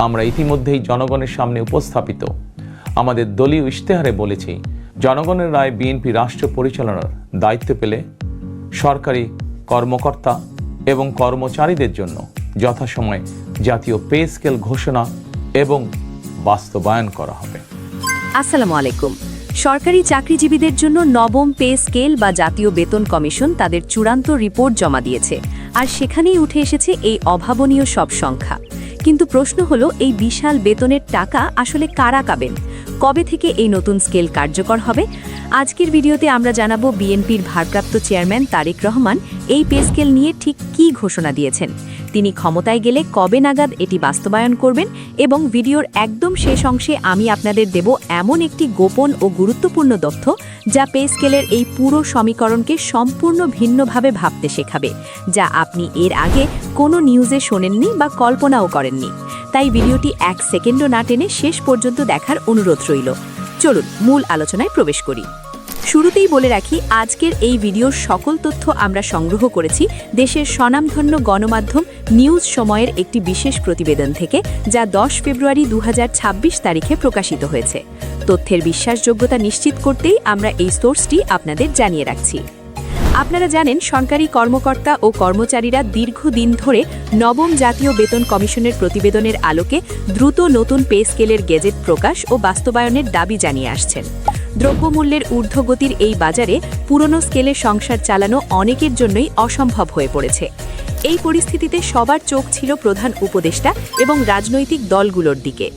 আমরা ইতিমধ্যেই জনগণের সামনে উপস্থাপিত আমাদের দলীয় ইশতেহারে বলেছি, জনগণের রায় বিএনপি রাষ্ট্র পরিচালনার দায়িত্ব পেলে সরকারি কর্মকর্তা এবং কর্মচারীদের জন্য যথাসময়ে জাতীয় পে স্কেল ঘোষণা এবং বাস্তবায়ন করা হবে। আসসালামু আলাইকুম। সরকারি চাকরিজীবীদের জন্য নবম পে স্কেল বা জাতীয় বেতন কমিশন তাদের চূড়ান্ত রিপোর্ট জমা দিয়েছে, আর সেখানেই উঠে এসেছে এই অভাবনীয় সব সংখ্যা। কিন্তু প্রশ্ন হলো, এই বিশাল বেতনের টাকা আসলে কারা পাবেন? কবে থেকে এই নতুন স্কেল কার্যকর হবে? আজকের ভিডিওতে আমরা জানাবো বিএনপির ভারপ্রাপ্ত চেয়ারম্যান তারেক রহমান এই পে স্কেল নিয়ে ঠিক কী ঘোষণা দিয়েছেন, তিনি ক্ষমতায় গেলে কবে নাগাদ এটি বাস্তবায়ন করবেন, এবং ভিডিওর একদম শেষ অংশে আমি আপনাদের দেব এমন একটি গোপন ও গুরুত্বপূর্ণ তথ্য যা পে স্কেলের এই পুরো সমীকরণকে সম্পূর্ণ ভিন্নভাবে ভাবতে শেখাবে, যা আপনি এর আগে কোনো নিউজে শোনেননি বা কল্পনাও করেননি। তাই ভিডিওটি এক সেকেন্ডও না টেনে শেষ পর্যন্ত দেখার অনুরোধ রইল। চলুন মূল আলোচনায় প্রবেশ করি। শুরুতেই বলে রাখি, আজকের এই ভিডিওর সকল তথ্য আমরা সংগ্রহ করেছি দেশের স্বনামধন্য গণমাধ্যম নিউজ সময়ের একটি বিশেষ প্রতিবেদন থেকে, যা 10 ফেব্রুয়ারি 2026 তারিখে প্রকাশিত হয়েছে। তথ্যের বিশ্বাসযোগ্যতা নিশ্চিত করতেই আমরা এই সোর্সটি আপনাদের জানিয়ে রাখছি। আপনারা জানেন, সরকারি কর্মকর্তা ও কর্মচারীরা দীর্ঘদিন ধরে নবম জাতীয় বেতন কমিশনের প্রতিবেদনের আলোকে দ্রুত নতুন পে স্কেলের গেজেট প্রকাশ ও বাস্তবায়নের দাবি জানিয়ে আসছেন। দ্রব্যমূল্যের ঊর্ধ্বগতির এই বাজারে পুরনো স্কেলে সংসার চালানো অনেকের জন্যই অসম্ভব হয়ে পড়েছে। এই পরিস্থিতিতে সবার চোখ ছিল প্রধান উপদেষ্টা এবং রাজনৈতিক দলগুলোর দিকে।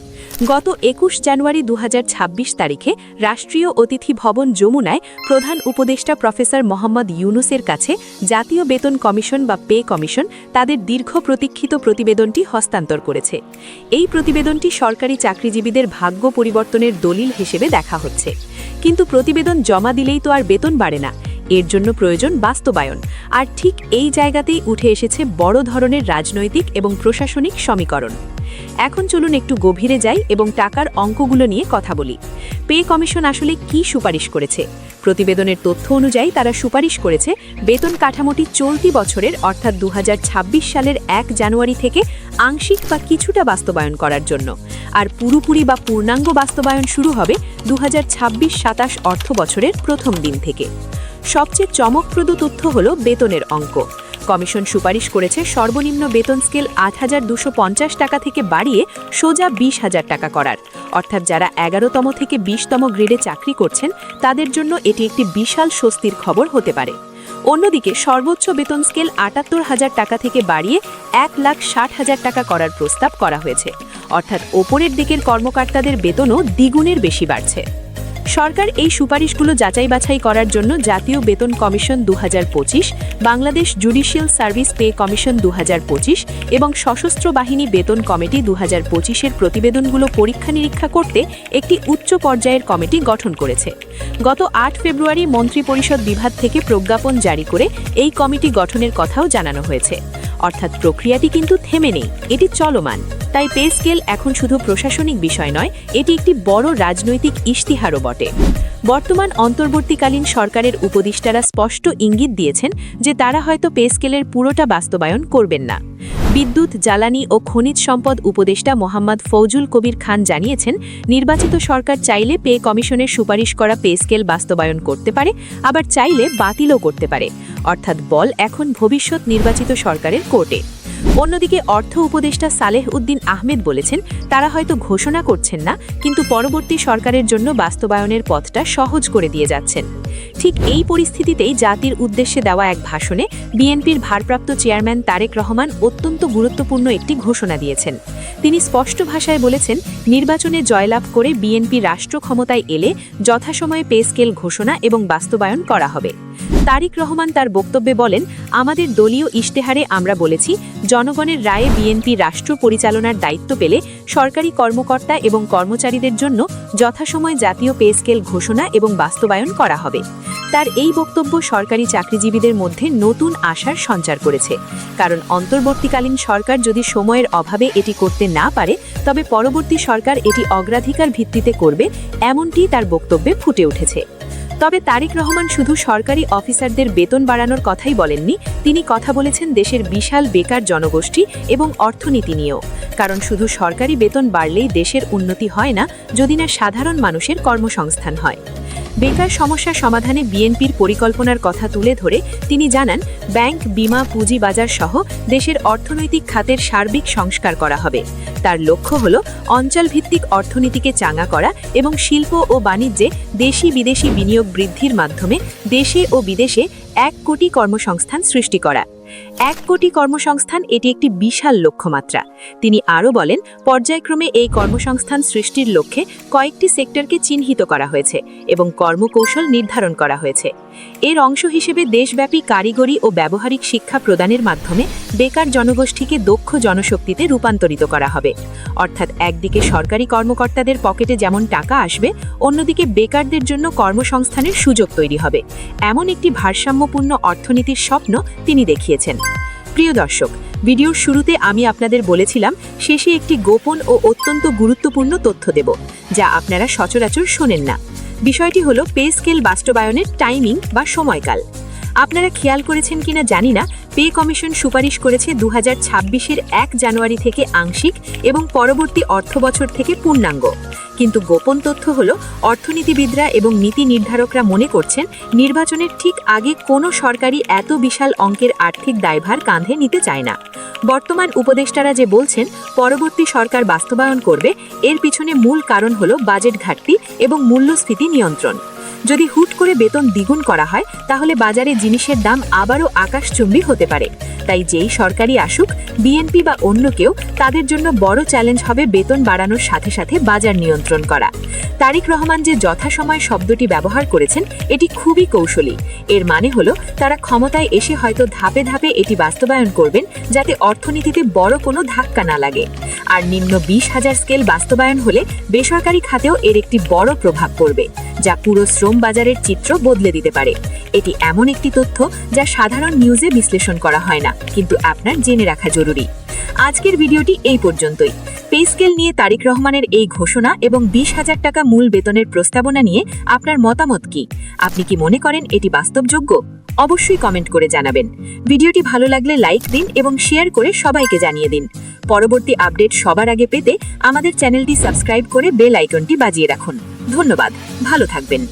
গত 21 জানুয়ারি 2026 তারিখে রাষ্ট্রীয় অতিথি ভবন যমুনায় প্রধান উপদেষ্টা প্রফেসর মোহাম্মদ ইউনুসের কাছে জাতীয় বেতন কমিশন বা পে কমিশন তাদের দীর্ঘ প্রতীক্ষিত প্রতিবেদনটি হস্তান্তর করেছে। এই প্রতিবেদনটি সরকারি চাকরিজীবীদের ভাগ্য পরিবর্তনের দলিল হিসেবে দেখা হচ্ছে। কিন্তু প্রতিবেদন জমা দিলেই তো আর বেতন বাড়ে না, এর জন্য প্রয়োজন বাস্তবায়ন। আর ঠিক এই জায়গাতেই উঠে এসেছে বড় ধরনের রাজনৈতিক এবং প্রশাসনিক সমীকরণ। এখন চলুন একটু গভীরে যাই এবং টাকার অঙ্কগুলো নিয়ে কথা বলি। পে কমিশন আসলে কি সুপারিশ করেছে? প্রতিবেদনের তথ্য অনুযায়ী তারা সুপারিশ করেছে বেতন কাঠামোটি চলতি বছরের অর্থাৎ 2026 সালের 1 জানুয়ারি থেকে আংশিক বা কিছুটা বাস্তবায়ন করার জন্য, আর পুরোপুরি বা পূর্ণাঙ্গ বাস্তবায়ন শুরু হবে 2026-27 অর্থ বছরের প্রথম দিন থেকে। সবচেয়ে চমকপ্রদ তথ্য হল বেতনের অঙ্ক। কমিশন সুপারিশ করেছে সর্বনিম্ন বেতন স্কেল ৮,২৫০ টাকা থেকে বাড়িয়ে সোজা ২০,০০০ টাকা করার, অর্থাৎ যারা ১১তম থেকে ২০তম গ্রেডে চাকরি করছেন তাদের জন্য এটি একটি বিশাল স্বস্তির খবর হতে পারে। অন্যদিকে সর্বোচ্চ বেতন স্কেল ৭৮,০০০ টাকা থেকে বাড়িয়ে ১,৬০,০০০ টাকা করার প্রস্তাব করা হয়েছে, অর্থাৎ ওপরের দিকের কর্মকর্তাদের বেতনও দ্বিগুণের বেশি বাড়ছে। সরকার এই সুপারিশগুলো যাচাই বাছাই করার জন্য জাতীয় বেতন commission 2025, Bangladesh judicial service pay commission 2025 এবং সশস্ত্র বাহিনী বেতন কমিটি 2025-এর প্রতিবেদনগুলো পরীক্ষা নিরীক্ষা করতে একটি উচ্চ পর্যায়ের কমিটি গঠন করেছে। গত 8 ফেব্রুয়ারি মন্ত্রিপরিষদ বিভাগ থেকে প্রজ্ঞাপন জারি করে এই কমিটি গঠনের কথাও জানানো হয়েছে। অর্থাৎ প্রক্রিয়াটি কিন্তু থেমে নেই, এটি চলমান। তাই পে স্কেল এখন শুধু প্রশাসনিক বিষয় নয়, এটি একটি বড় রাজনৈতিক ইশতিহারও বটে। বর্তমান অন্তর্বর্তীকালীন সরকারের উপদেষ্টারা স্পষ্ট ইঙ্গিত দিয়েছেন যে তারা হয়তো পে স্কেলের পুরোটা বাস্তবায়ন করবেন না। বিদ্যুৎ, জ্বালানি ও খনিজ সম্পদ উপদেষ্টা মোহাম্মদ ফৌজুল কবির খান জানিয়েছেন, নির্বাচিত সরকার চাইলে পে কমিশনের সুপারিশ করা পে স্কেল বাস্তবায়ন করতে পারে, আবার চাইলে বাতিলও করতে পারে। অর্থাৎ বল এখন ভবিষ্যৎ নির্বাচিত সরকারের কোর্টে। অন্যদিকে অর্থ উপদেষ্টা সালেহ উদ্দিন আহমেদ বলেছেন, তারা হয়তো ঘোষণা করছেন না, কিন্তু পরবর্তী সরকারের জন্য বাস্তবায়নের পথটা সহজ করে দিয়ে যাচ্ছেন। ঠিক এই পরিস্থিতিতেই জাতির উদ্দেশ্যে দেওয়া এক ভাষণে বিএনপির ভারপ্রাপ্ত চেয়ারম্যান তারেক রহমান অত্যন্ত গুরুত্বপূর্ণ একটি ঘোষণা দিয়েছেন। তিনি স্পষ্ট ভাষায় বলেছেন, নির্বাচনে জয়লাভ করে বিএনপি রাষ্ট্র ক্ষমতায় এলে যথাসময়ে পে স্কেল ঘোষণা এবং বাস্তবায়ন করা হবে। তারেক রহমান তার বক্তব্যে বলেন, আমাদের দলীয় ইশতেহারে আমরা বলেছি, জনগণের রায়ে বিএনপি রাষ্ট্র পরিচালনার দায়িত্ব পেলে সরকারি কর্মকর্তা এবং কর্মচারীদের জন্য যথাসময়ে জাতীয় পে স্কেল ঘোষণা এবং বাস্তবায়ন করা হবে। তার এই বক্তব্য সরকারি চাকরিজীবীদের মধ্যে নতুন আশার সঞ্চার করেছে, কারণ অন্তর্বর্তীকালীন সরকার যদি সময়ের অভাবে এটি করতে না পারে, তবে পরবর্তী সরকার এটি অগ্রাধিকার ভিত্তিতে করবে, এমনটি তার বক্তব্যে ফুটে উঠেছে। তবে তারেক রহমান শুধু সরকারি অফিসারদের বেতন বাড়ানোর কথাই বলেননি, তিনি কথা বলেছেন দেশের বিশাল বেকার জনগোষ্ঠী এবং অর্থনীতি নিয়েও। কারণ শুধু সরকারি বেতন বাড়লেই দেশের উন্নতি হয় না যদি না সাধারণ মানুষের কর্মসংস্থান হয়। বেকার সমস্যা সমাধানে বিএনপির পরিকল্পনার কথা তুলে ধরে তিনি জানান, ব্যাংক, বীমা, পুঁজিবাজার সহ দেশের অর্থনৈতিক খাতের সার্বিক সংস্কার করা হবে। তার লক্ষ্য হল অঞ্চলভিত্তিক অর্থনীতিকে চাঙা করা এবং শিল্প ও বাণিজ্যে দেশি বিদেশি বিনিয়োগ বৃদ্ধির মাধ্যমে দেশে ও বিদেশে 1 কোটি কর্মসংস্থান সৃষ্টি করা। 1 কোটি কর্মসংস্থান এটি একটি বিশাল লক্ষ্যমাত্রা। তিনি আরও বলেন, পর্যায়ক্রমে এই কর্মসংস্থান সৃষ্টির লক্ষ্যে কয়েকটি সেক্টরকে চিহ্নিত করা হয়েছে এবং কর্মকৌশল নির্ধারণ করা হয়েছে। এর অংশ হিসেবে দেশব্যাপী কারিগরি ও ব্যবহারিক শিক্ষা প্রদানের মাধ্যমে বেকার জনগোষ্ঠীকে দক্ষ জনশক্তিতে রূপান্তরিত করা হবে। অর্থাৎ একদিকে সরকারি কর্মকর্তাদের পকেটে যেমন টাকা আসবে, অন্যদিকে বেকারদের জন্য কর্মসংস্থানের সুযোগ তৈরি হবে। এমন একটি ভারসাম্যপূর্ণ অর্থনীতির স্বপ্ন তিনি দেখিয়েছেন। প্রিয় দর্শক, ভিডিওর শুরুতে আমি আপনাদের বলেছিলাম শেষে একটি গোপন ও অত্যন্ত গুরুত্বপূর্ণ তথ্য দেব, যা আপনারা সচরাচর শোনেন না। বিষয়টি হলো পে স্কেল বাস্তবায়নের টাইমিং বা সময়কাল। আপনারা খেয়াল করেছেন কিনা জানি না, পে কমিশন সুপারিশ করেছে 2026-এর 1 জানুয়ারি থেকে আংশিক এবং পরবর্তী অর্থবছর থেকে পূর্ণাঙ্গ। কিন্তু গোপন তথ্য হলো, অর্থনীতিবিদরা এবং নীতি নির্ধারকরা মনে করছেন নির্বাচনের ঠিক আগে কোনো সরকারি এত বিশাল অঙ্কের আর্থিক দায়ভার কাঁধে নিতে চায় না। বর্তমান উপদেষ্টারা যে বলছেন পরবর্তী সরকার বাস্তবায়ন করবে, এর পিছনে মূল কারণ হলো বাজেট ঘাটতি এবং মূল্যস্ফীতি নিয়ন্ত্রণ। যদি হুট করে বেতন দ্বিগুণ করা হয়, তাহলে বাজারে জিনিসের দাম আবারও আকাশচুম্বী হতে পারে। তাই যেই সরকারই আসুক, বিএনপি বা অন্য কেউ, তাদের জন্য বড় চ্যালেঞ্জ হবে বেতন বাড়ানোর সাথে সাথে বাজার নিয়ন্ত্রণ করা। তারেক রহমান যে যথাসময় শব্দটি ব্যবহার করেছেন, এটি খুবই কৌশলী। এর মানে হলো তারা ক্ষমতায় এসে হয়তো ধাপে ধাপে এটি বাস্তবায়ন করবেন, যাতে অর্থনীতিতে বড় কোনো ধাক্কা না লাগে। আর নিম্ন 20,000 স্কেল বাস্তবায়ন হলে বেসরকারি খাতেও এর একটি বড় প্রভাব পড়বে, যা পুরো শ্রম বাজারের চিত্র বদলে দিতে পারে। এটি এমন একটি তথ্য যা সাধারণ নিউজে বিশ্লেষণ করা হয় না, কিন্তু আপনার জেনে রাখা জরুরি। আজকের ভিডিওটি এই পর্যন্তই। পে স্কেল নিয়ে তারেক রহমানের এই ঘোষণা এবং 20,000 টাকা মূল বেতনের প্রস্তাবনা নিয়ে আপনার মতামত কি? আপনি কি মনে করেন এটি বাস্তবযোগ্য? অবশ্যই কমেন্ট করে জানাবেন। ভিডিওটি ভালো লাগলে লাইক দিন এবং শেয়ার করে সবাইকে জানিয়ে দিন। পরবর্তী আপডেট সবার আগে পেতে আমাদের চ্যানেলটি সাবস্ক্রাইব করে বেল আইকনটি বাজিয়ে রাখুন। ধন্যবাদ, ভালো থাকবেন।